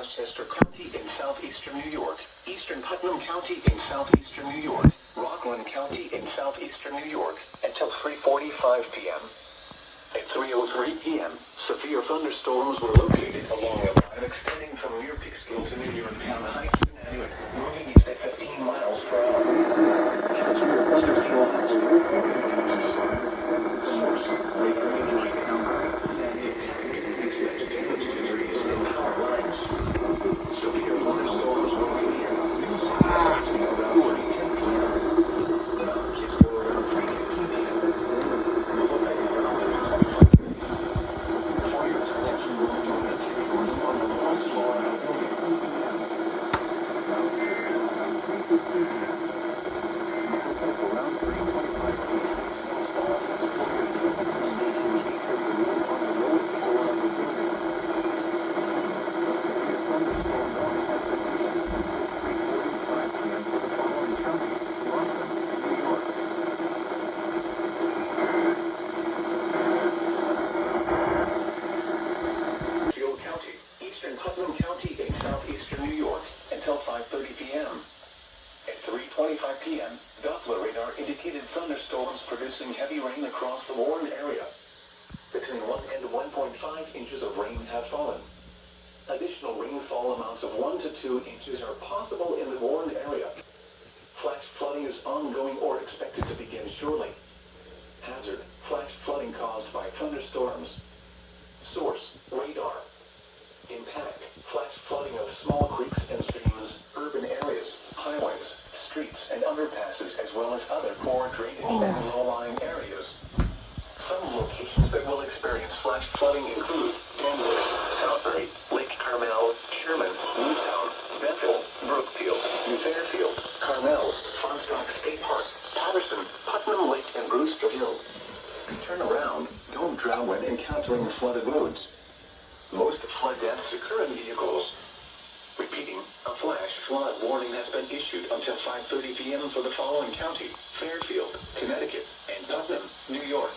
Westchester County in southeastern New York, eastern Putnam County in southeastern New York, Rockland County in southeastern New York, until 3:45 p.m. At 3:03 p.m., severe thunderstorms were located along a line extending from near Peekskill to New York Town Heights and Abbott, moving east at 15 miles per hour. Severe thunderstorms were reported in Texas. Source: Lake Erie County. Expected temperatures in power lines. Severe thunderstorms were located on New South around 3:10 p.m. Mount Kisco around 3:15 p.m. Putnam County in southeastern New York until 5:30 p.m. At 3:25 p.m., Doppler radar indicated thunderstorms producing heavy rain across the Warren area. Between 1 and 1.5 inches of rain have fallen. Additional rainfall amounts of 1 to 2 inches are possible in the Warren area. Flash flooding is ongoing or expected to begin shortly. Hazard: flash flooding caused by thunderstorms. Source: radar. Impact: flash flooding of small creeks and streams, urban areas, highways, streets, and underpasses, as well as other poor drainage and low-lying areas. Some locations that will experience flash flooding include Denver, Southbury, Lake Carmel, Sherman, Newtown, Bethel, Brookfield, New Fairfield, Carmel, Fonsdock State Park, Patterson, Putnam Lake, and Brewster Hill. Turn around. Don't drown when encountering flooded roads. Most flood deaths occur in vehicles. Repeating, a flash flood warning has been issued until 5:30 p.m. for the following county: Fairfield, Connecticut, and Putnam, New York.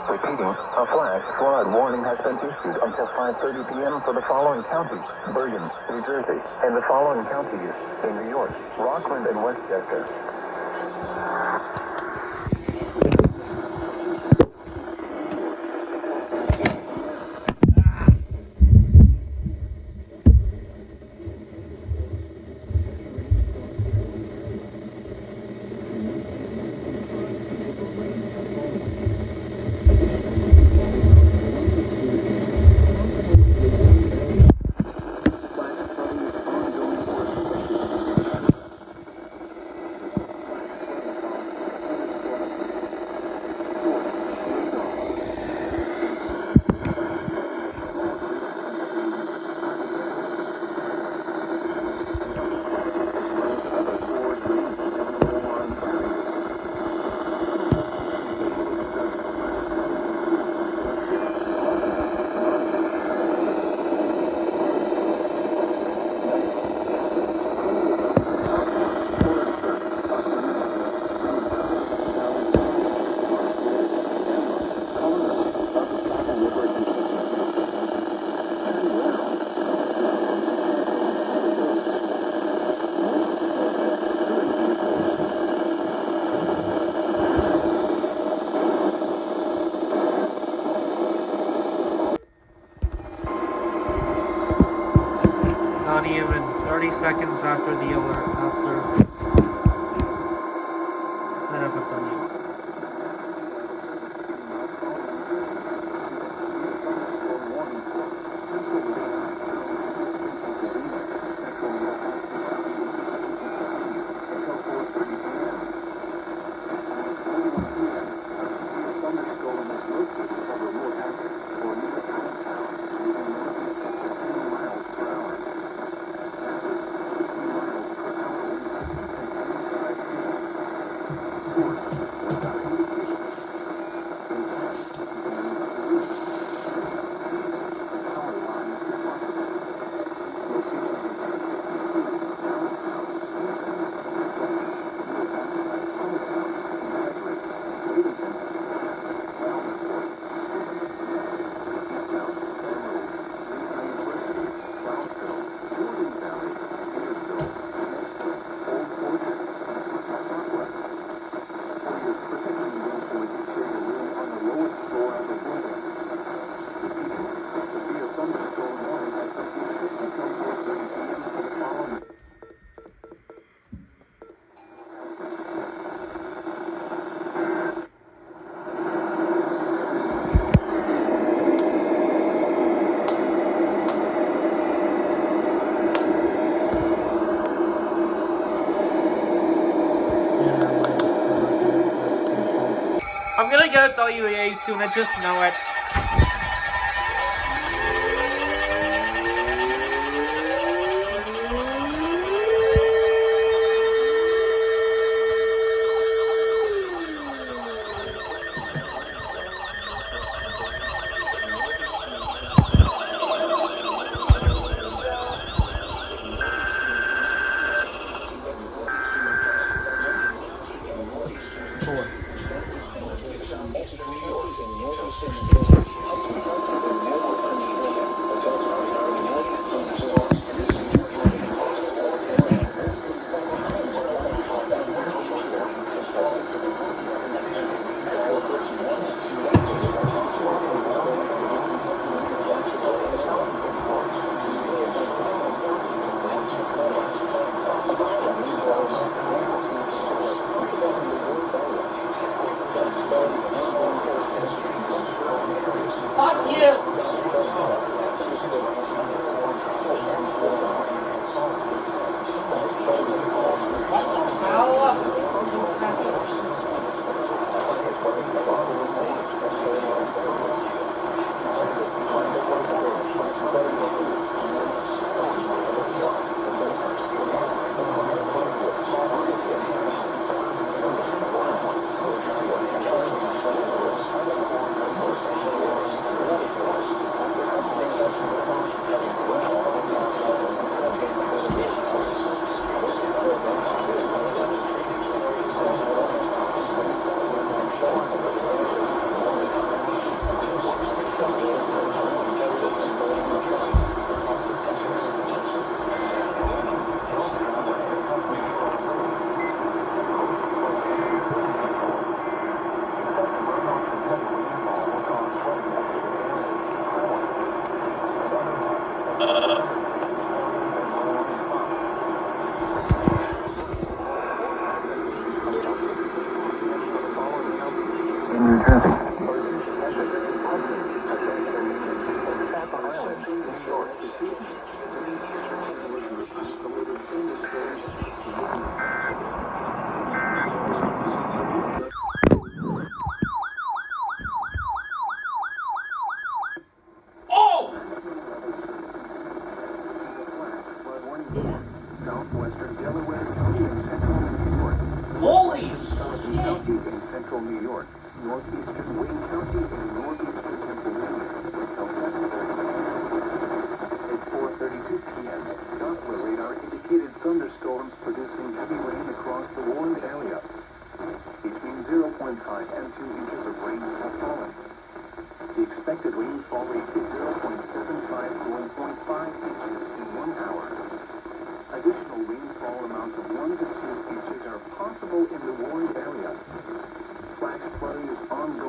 Repeating, a flash flood warning has been issued until 5:30 p.m. for the following counties: Bergen, New Jersey, and the following counties in New York: Rockland and Westchester. Not even 30 seconds after the alert, after NFFW. I'm gonna get WEA soon, I just know it. Fuck you! What the hell is happening? Southwestern Delaware County and central New York. Holy Sullivan shit! County in central New York. Northeastern Wayne County and northeastern Pennsylvania. At 4:32 p.m., Doppler radar indicated thunderstorms producing heavy rain across the Warren area. Between 0.5 and 2 inches of rain have fallen. The expected rainfall rate is 0.75 to 1.5 inches in 1 hour. Additional rainfall amounts of 1 to 2 inches are possible in the Warren area. Flash flooding is ongoing.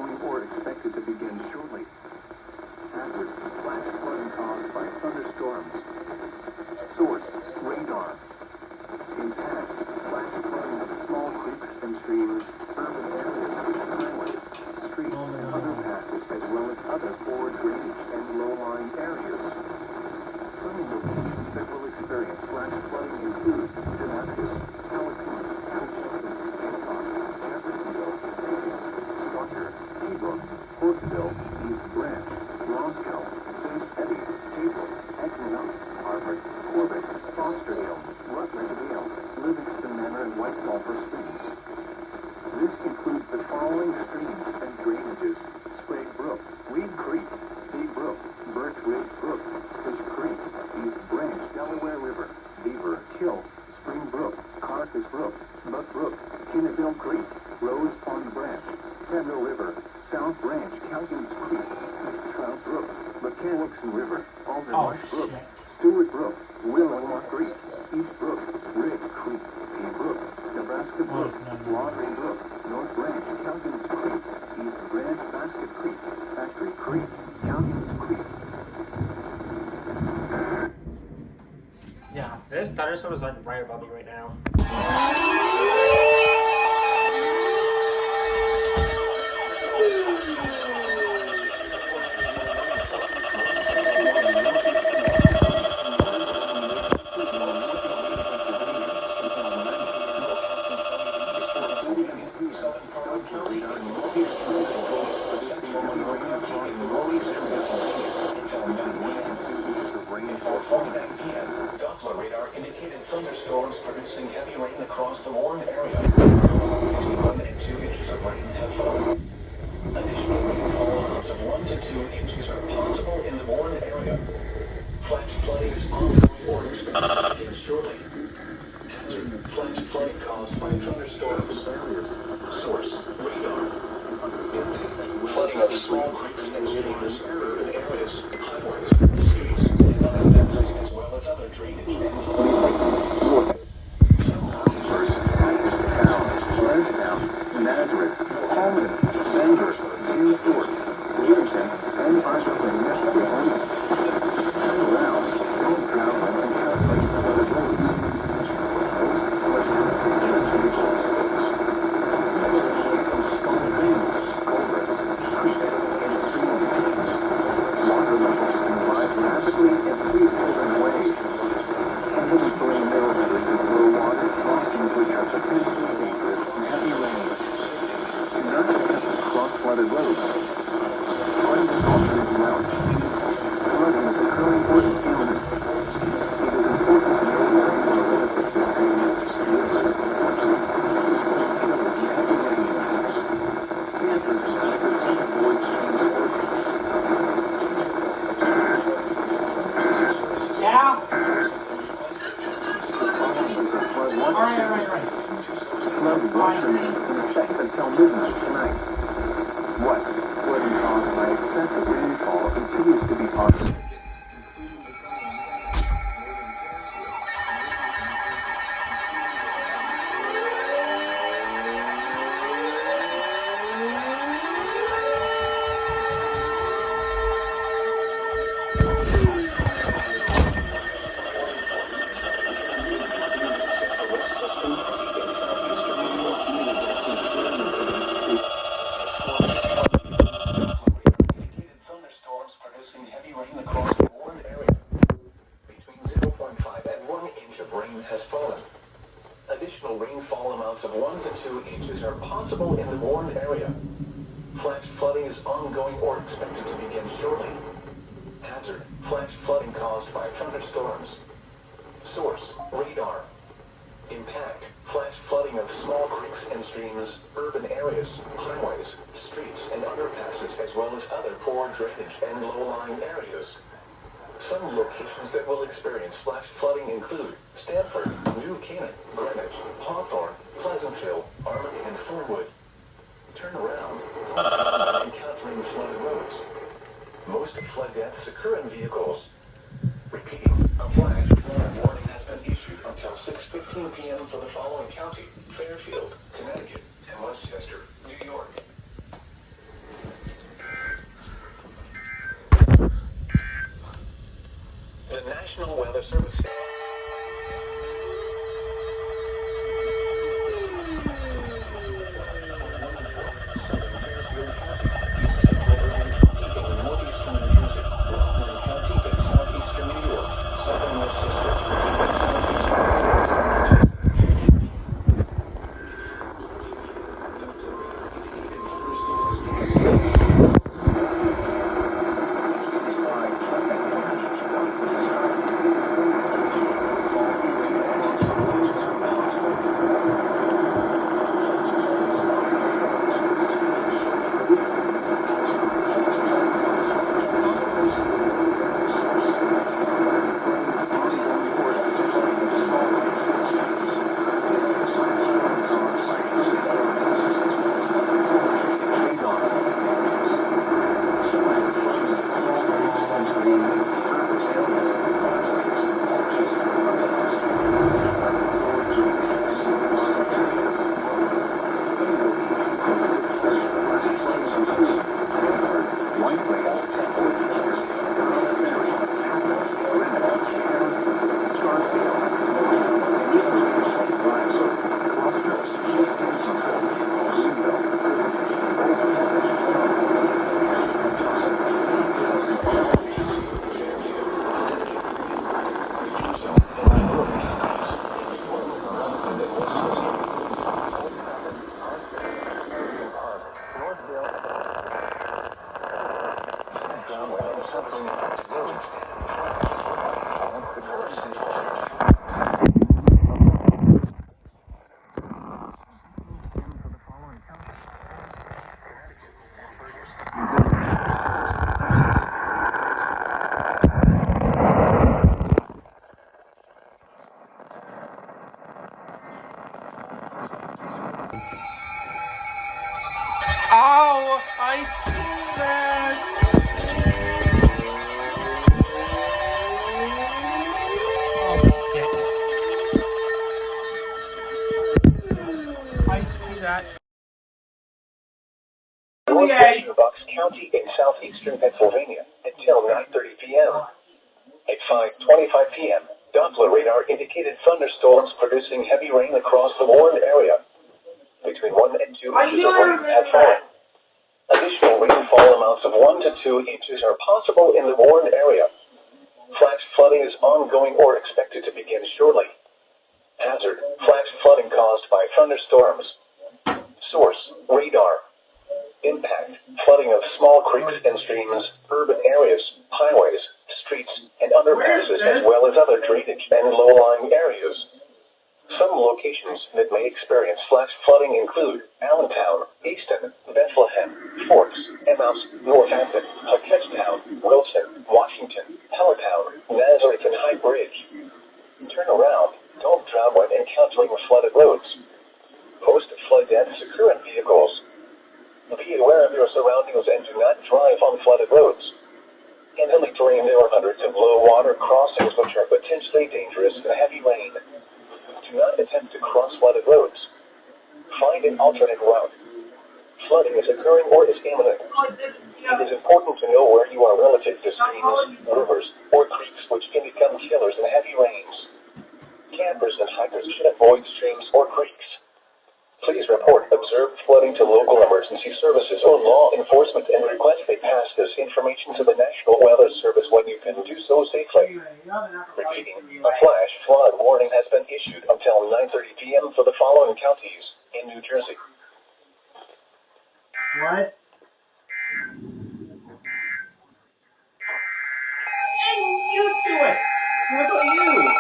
Willow Creek, East Brook, Ridge Creek, Pea Brook, Nebraska Brook, Watery Brook, North Branch, Calkins Creek, East Branch, Basket Creek, Factory Creek, Calkins Creek. Yeah, this dinosaur is like right above me right now. Doppler radar indicated thunderstorms producing heavy rain across the Warren area. Between 1 and 2 inches of rain have fallen. Additional rainfall amounts of 1 to 2 inches are possible in the Warren area. Flash flooding is ongoing or expected to begin shortly. Hazard: flash flooding caused by thunderstorms. Source: radar. Flooding of small creeks and streams, urban areas, highways, streets, and other fences, as well as other drainage and flooding. Some counties, towns, Blanchtown, Nazareth, Pullman, Denver, New York, Leamington, and Arlington, Michigan. Turn around, don't drown and calculate the other roads. Flooded roads. Flooding is alternate routes. Flooding is occurring or is imminent. It is important to know where you are relative to drainage, rivers, heavy rain. Cancers and factors to avoid stream flooding. Yeah? Flood once Alright. Flood once in effect until midnight tonight. What? Flooding caused by excessive rainfall continues to be possible. Thunderstorms producing heavy rain across the Warren area. Between 0.5 and 1 inch of rain has fallen. Additional rainfall amounts of 1 to 2 inches are possible in the Warren area. Flash flooding is ongoing or expected to begin shortly. Hazard: flash flooding caused by thunderstorms. Source: radar. Impact: flash flooding of small creeks and streams, urban areas, highways, streets, and underpasses, as well as other poor drainage and low-lying areas. Some locations that will experience flash flooding include Stanford, New Canaan, Greenwich, Hawthorne, Pleasantville, Arlington, and Thornwood. Turn around, encountering flooded roads. Most flood deaths occur in vehicles. Repeating, a flash flood warning has been issued until 6:15 p.m. for the following county: Fairfield, Connecticut, and Westchester, New York. The National Weather Service. I see that. Oh shit. I see that. Northwestern Bucks County in southeastern Pennsylvania until 9:30 p.m. At 5:25 p.m., Doppler radar indicated thunderstorms producing heavy rain across the Warren area. Between 1 and 2 inches of rain have fallen. Additional rainfall amounts of 1 to 2 inches are possible in the Warren area. Flash flooding is ongoing or expected to begin shortly. Hazard: flash flooding caused by thunderstorms. Source: radar. Impact: flooding of small creeks and streams, urban areas, highways, streets, and underpasses, as well as other drainage and low-lying areas. Some locations that may experience flash flooding include Allentown, Easton, Bethlehem, Forks, Emmaus, Northampton, Hutchetstown, Wilson, Washington, Helletown, Nazareth, and High Bridge. Turn around, don't drown when encountering flooded roads. Most flood deaths occur in vehicles. Be aware of your surroundings and do not drive on flooded roads. In hilly terrain, there are hundreds of low-water crossings which are potentially dangerous in heavy rain. Do not attempt to cross flooded roads. Find an alternate route. Flooding is occurring or is imminent. It is important to know where you are relative to streams, rivers, or creeks which can become killers in heavy rains. Campers and hikers should avoid streams or creeks. Please report observed flooding to local emergency services or law enforcement and request they pass this information to the National Weather Service when you can do so safely. Repeating, a flash flood warning has been issued until 9:30 p.m. for the following counties in New Jersey. What? And you do it! What about you?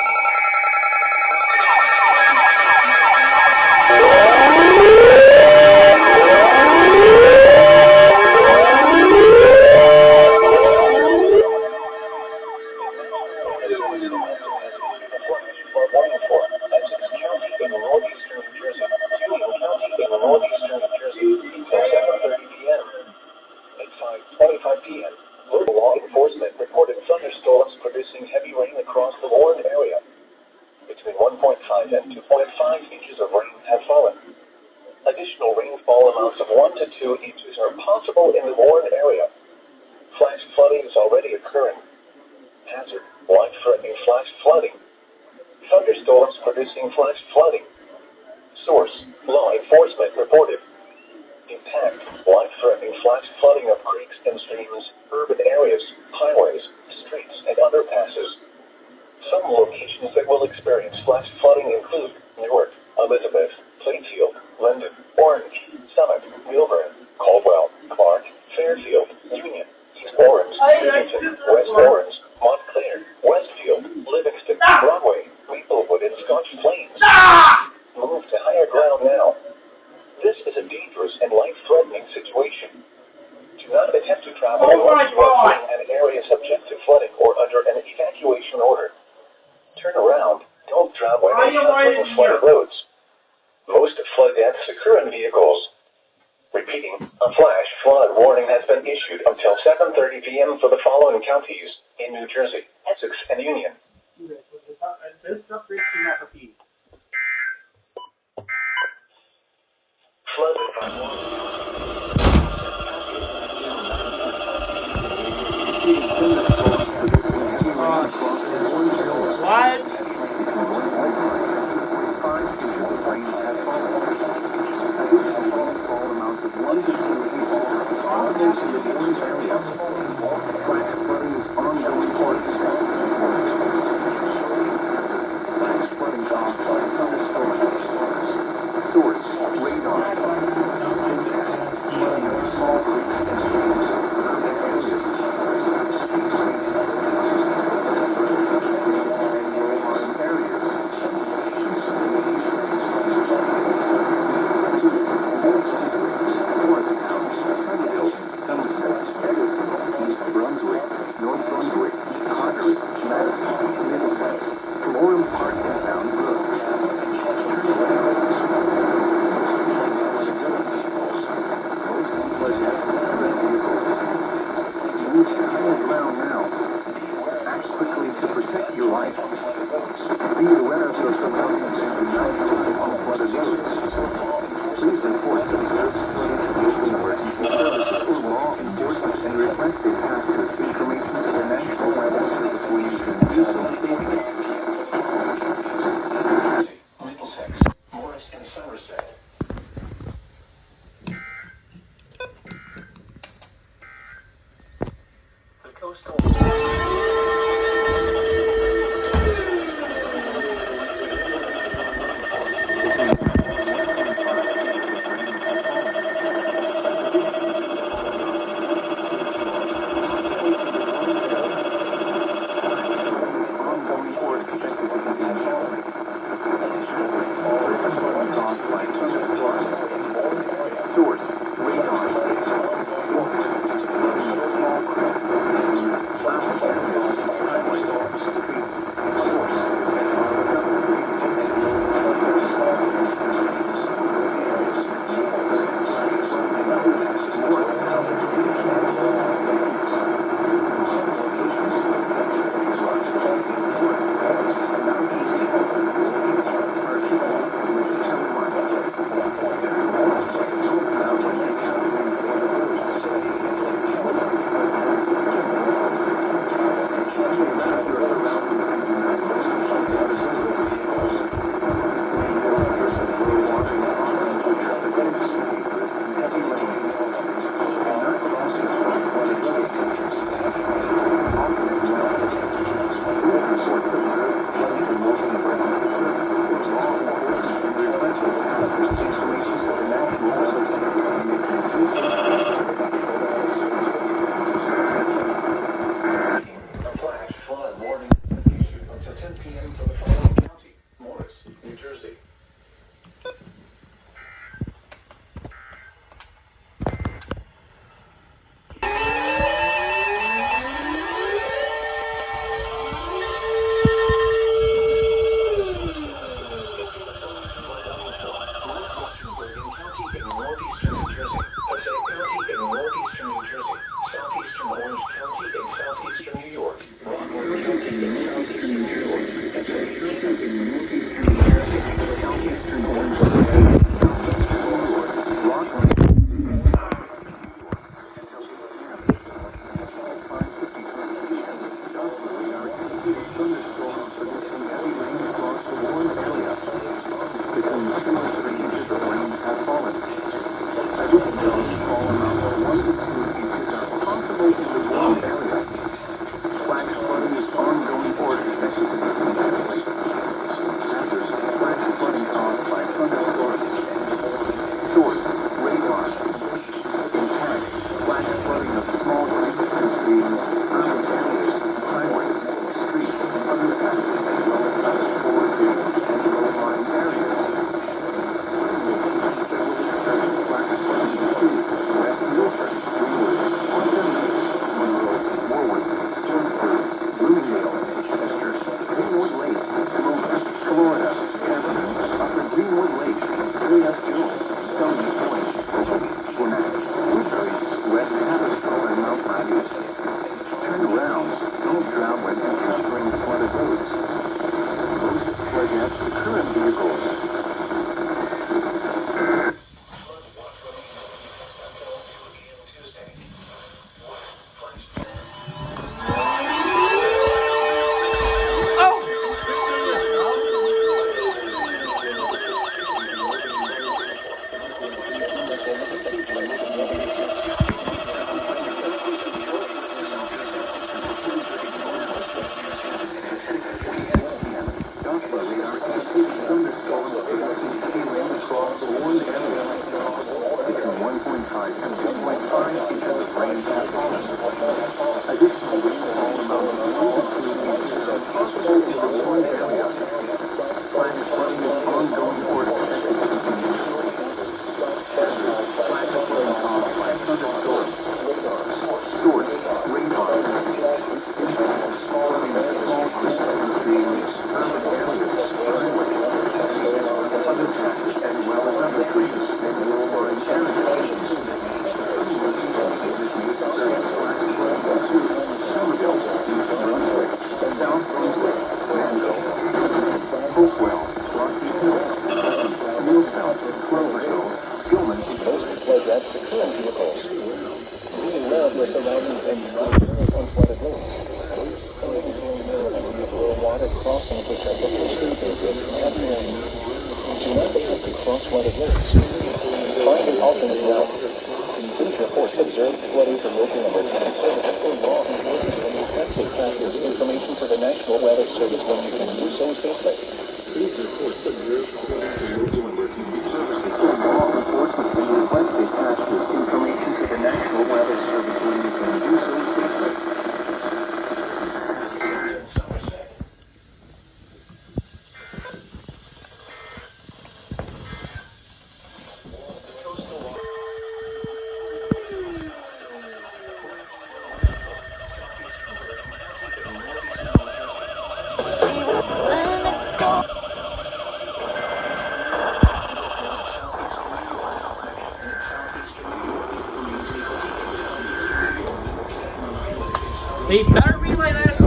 Additional rainfall amounts of 1 to 2 inches are possible in the Warren area. Flash flooding is already occurring. Hazard: life-threatening flash flooding. Thunderstorms producing flash flooding. Source: law enforcement reported. Impact: life-threatening flash flooding of creeks and streams, urban areas, highways, streets, and underpasses. Some locations that will experience flash flooding include Newark, Elizabeth, Plainfield, Linden, Orange, Summit, Milburn, Caldwell, Clark, Fairfield, Union, East Orange, Bridgeton, West Orange, Montclair, Westfield, Livingston, Broadway, Maplewood, and Scotch Plains. Move to higher ground now. This is a dangerous and life-threatening situation. Do not attempt to travel unless you are in an area subject to flooding or under an evacuation order. Turn around. Don't drive when encountering flooded roads. Most flood deaths occur in vehicles. Repeating, a flash flood warning has been issued until 7:30 p.m. for the following counties in New Jersey, Essex, and Union. Flooded by Be aware of social elements and unhelpful all weather news. Please report to the Local Emergency Services or law enforcement and request they pass this information to the National Weather Service when you can do so safely. Middlesex, Morris, and Somerset. The coastal... across flooded roads. Find an alternate route. Please report observed flooding to local emergency services or law enforcement when you have to track this information to the National Weather Service when you can do so safely. Please report observed flooding to local emergency services or law enforcement and request they pass this information to the National Weather Service when you can do so safely. They better relay this.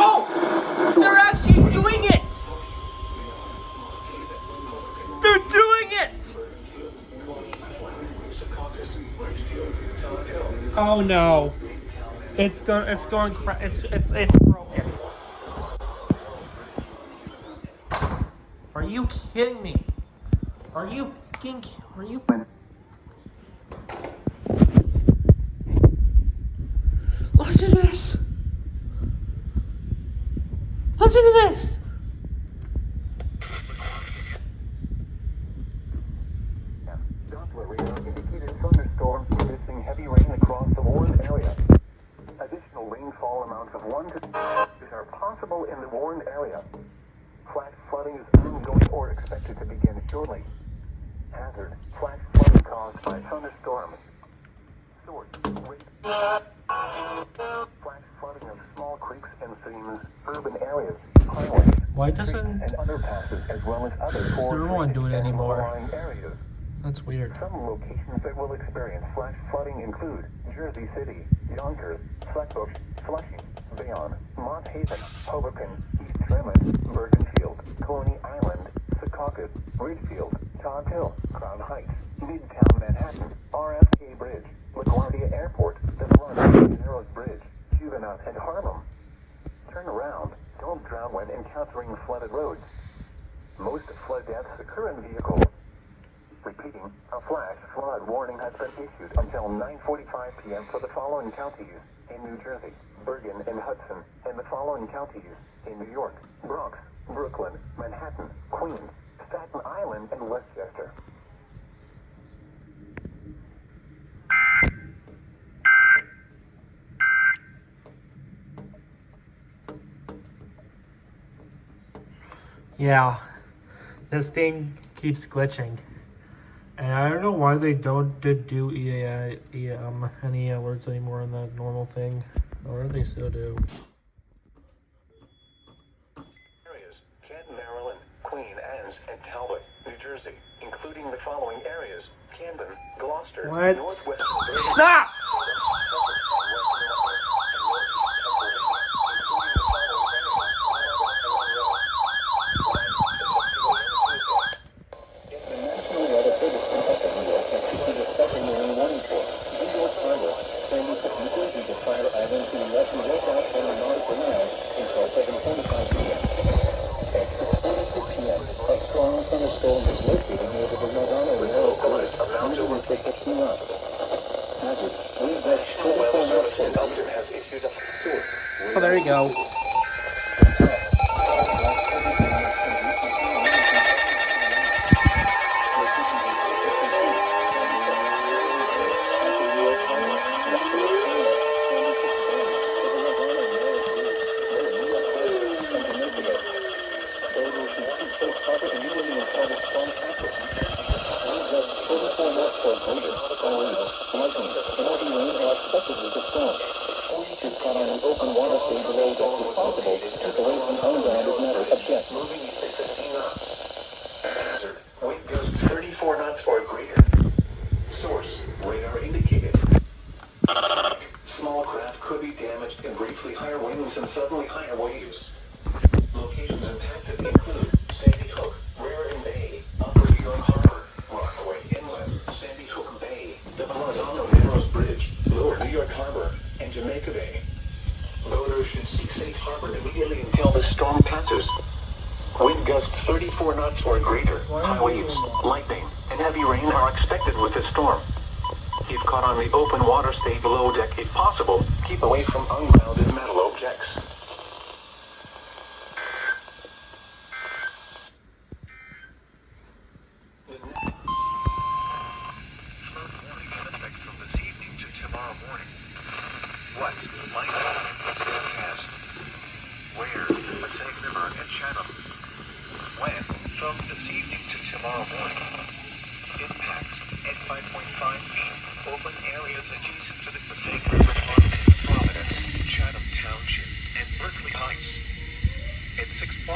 Oh! They're actually doing it! They're doing it! Oh no. It's broken. Are you kidding me? Are you? Listen to this! Listen to this! Doppler radar indicated thunderstorms producing heavy rain across the Warren area. Additional rainfall amounts of 1 to 2 inches are possible in the Warren area. Flash flooding is ongoing or expected to begin shortly. Hazard: flash flooding caused by thunderstorms. Source: flash flooding of small creeks and streams, urban areas, highways, Why doesn't and underpasses, as well as other no one do it anymore? low-lying areas. That's weird. Some locations that will experience flash flooding include Jersey City, Yonkers, Flatbush, Flushing, Bayonne, Mont Haven, Hoboken, East Tremont, Bergenfield, Coney Island, Secaucus, Ridgefield, Todd Hill, Crown Heights, Midtown Manhattan, RFK Bridge, LaGuardia Airport, the Front, Narrows Bridge, Huguenot, and Harlem. Turn around. Don't drown when encountering flooded roads. Most flood deaths occur in vehicles. Repeating, a flash flood warning has been issued until 9:45 p.m. for the following counties in New Jersey, Bergen and Hudson, and the following counties in New York, Bronx, Brooklyn, Manhattan, Queens, Staten Island, and Westchester. Yeah, this thing keeps glitching. And I don't know why they don't do any alerts anymore in the normal thing. Or they still do. Areas: Canton, Maryland, Queen Anne's, and Talbot, New Jersey, including the following areas: Camden, Gloucester, What? Northwest. Stop! Oh, there you go. tornadoes, lightning, and heavy rain are expected with the storm. Is caught on an open water stage below deck if possible, keep away from ungrounded matter objects. Moving east at 15 knots. Hazard. Wind gusts 34 knots or greater. Source. Radar indicated. Small craft could be damaged in briefly higher winds and suddenly higher waves. Locations impacted include Sandy Hook, Raritan Bay, Upper New York Harbor, Rockaway Inlet, Sandy Hook Bay, the Verrazano Narrows Bridge, Lower New York Harbor, and Jamaica Bay. Boaters should seek safe harbor immediately until the storm passes. Wind gusts 34 knots or greater, high waves, lightning, and heavy rain are expected with this storm. If caught on the open water, stay below deck if possible. Keep away from ungrounded metal objects. Flood warning in effect from this evening to tomorrow morning. What might happen in this forecast? Where? Passaic River and Chatham. When? From this evening to tomorrow morning. Impacts at 5.5 feet. Open areas adjacent to the Passaic River Front, Providence, Chatham Township, and Berkeley Heights. At 6.0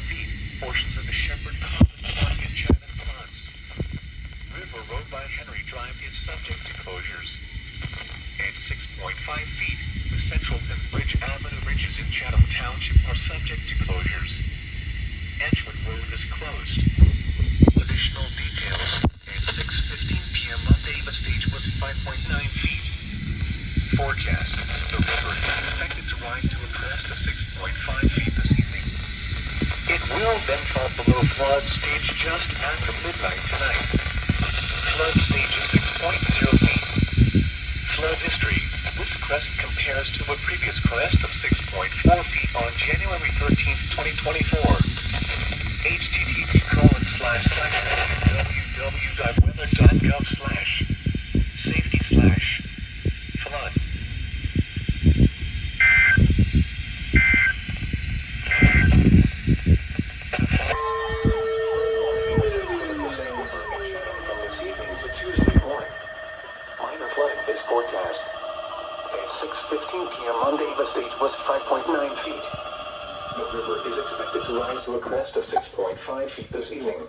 feet, portions of the Shepherd Common Park and Chatham floods. River Road by Henry Drive is subject to closures. At 6.5 feet, the Central and Bridge Avenue bridges in Chatham Township are subject to closures. Edgewood Road is closed. Additional details. At 6:15 p.m. Monday, the stage was 5.9 feet. Forecast. The river is expected to rise to a crest of 6.5 feet this evening. It will then fall below flood stage just after midnight tonight. Flood stage is 6.0 feet. Flood history. This crest compares to a previous crest of 6.4 feet on January 13th, 2024. http://www.weather.gov/safety/flood. Minor flooding is forecast. At 6:15 p.m. Monday, the stage was 5.9 feet. The river is expected to rise to a crest of 6.5 feet this evening.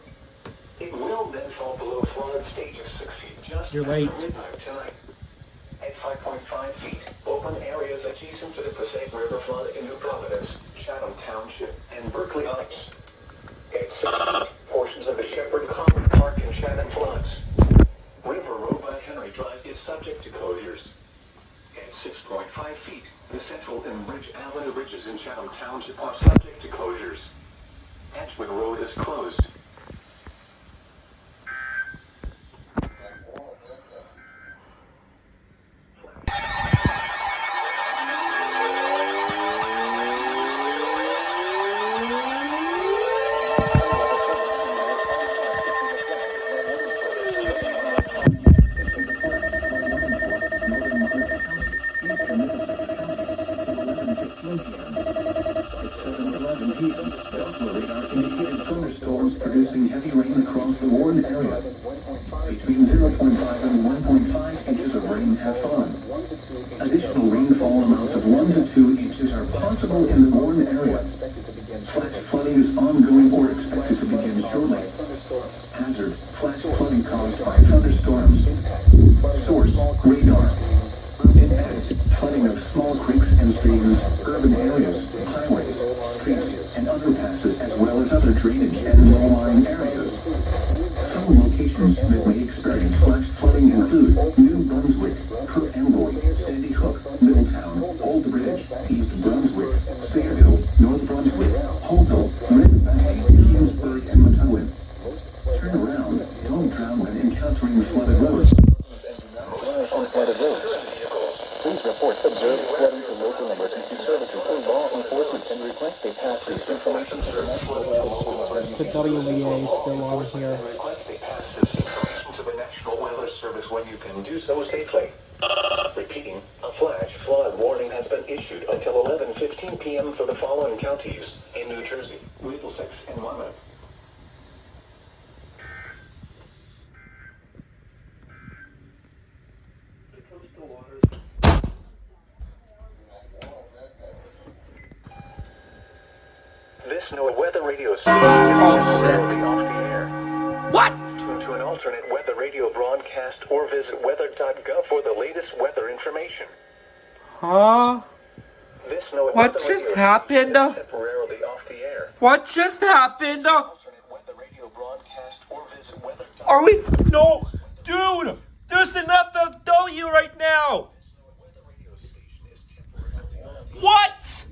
It will then fall below flood stage of 6 feet just You're after late. midnight tonight. At 5.5 feet, open areas adjacent to the Passaic River flood in New Providence, Chatham Township, and Berkeley Heights. At 6 feet, portions of the Shepherd Common Park and Chatham floods. River Road by Henry Drive is subject to closures. At 6.5 feet, the Central and Bridge Avenue bridges in Chatham Township are subject to closures. Edgewood Road is closed. Thunderstorms producing heavy rain across the Warren area. Between 0.5 and 1.5 inches of rain have fallen. Additional rainfall amounts of 1 to 2 inches are possible in the Warren area. Flash flooding is ongoing or expected to begin shortly. Hazard: flash flooding caused by thunderstorms. Source: radar. Impact: flooding of small creeks and streams, urban areas, highways, streets, and underpasses, as well as other drainage and low-lying areas. Some locations that may experience flash flooding include New Brunswick, Cook Amboy, Sandy Hook, Middletown, Old Bridge, East Brunswick, Sayreville, North Brunswick, Holtville, Red Bay, Kingsburg, and Mattawan. Turn around. Don't drown when encountering flooded roads. On flooded roads. Please report observed flooding to local emergency services or law enforcement and request they pass this information to the National Weather Service. The WEA is still on here. Request they pass this information to the National Weather Service when you can do so safely. Repeating, a flash flood warning has been issued until 11:15 p.m. for the following counties in New Jersey: Middlesex and Monmouth. This weather radio station Oh, is shit. temporarily off the air. What? Tune to an alternate weather radio broadcast or visit weather.gov for the latest weather information. Huh? This What weather just radio station happened? is temporarily off the air. What just happened? Alternate weather radio broadcast or visit weather.gov. Are we? No! Dude! There's enough of W right now! What?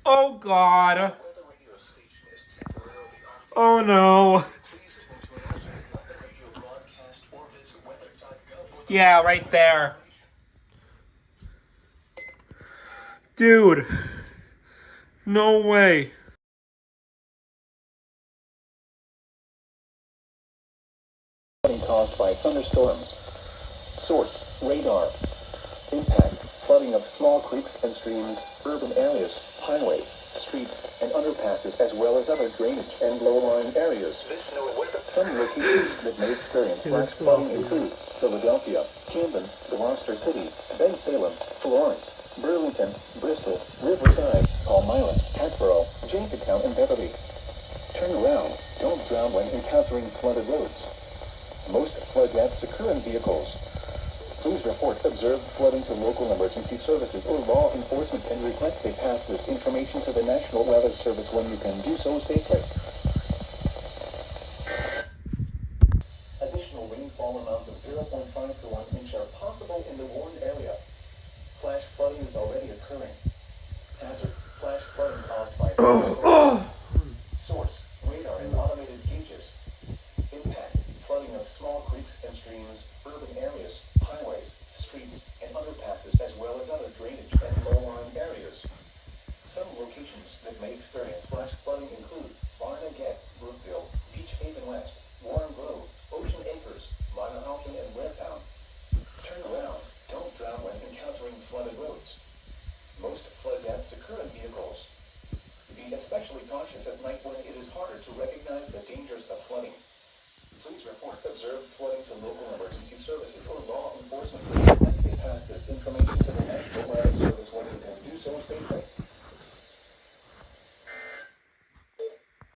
Oh god. Oh no. Yeah, right there. Dude. No way. Flooding caused by thunderstorms. Source, radar. Impact, flooding of small creeks and streams, urban areas, highways, streets, and underpasses, as well as other drainage and low-lying areas. Some locations that may experience flash flooding include Philadelphia, Camden, Gloucester City, Bensalem, Florence, Burlington, Bristol, Riverside, Palmyra, Hatboro, Jamestown, and Beverly. Turn around. Don't drown when encountering flooded roads. Most flood deaths occur in vehicles. Please report observed flooding to local emergency services or law enforcement and request they pass this information to the National Weather Service when you can do so safely. Additional rainfall amounts of 0.5 to 1 inch are possible in the warned area. Flash flooding is already occurring. Hazard, flash flooding caused by source, radar and automated gauges. Impact, flooding of small creeks and streams, urban areas, highways, streets, and underpasses, as well as other drainage and low-lying areas. Some locations that may experience flash flooding include Barnegat, Brookville, Beach Haven West, Warren Grove, Ocean Acres, Monahousen, and Waretown. Turn around. Don't drown when encountering flooded roads. Most flood deaths occur in vehicles. Be especially cautious at night when it is harder to recognize the dangers of flooding. Please report observed flooding to local emergency services or law enforcement as they pass this information to the National Weather Service when you can do so safely.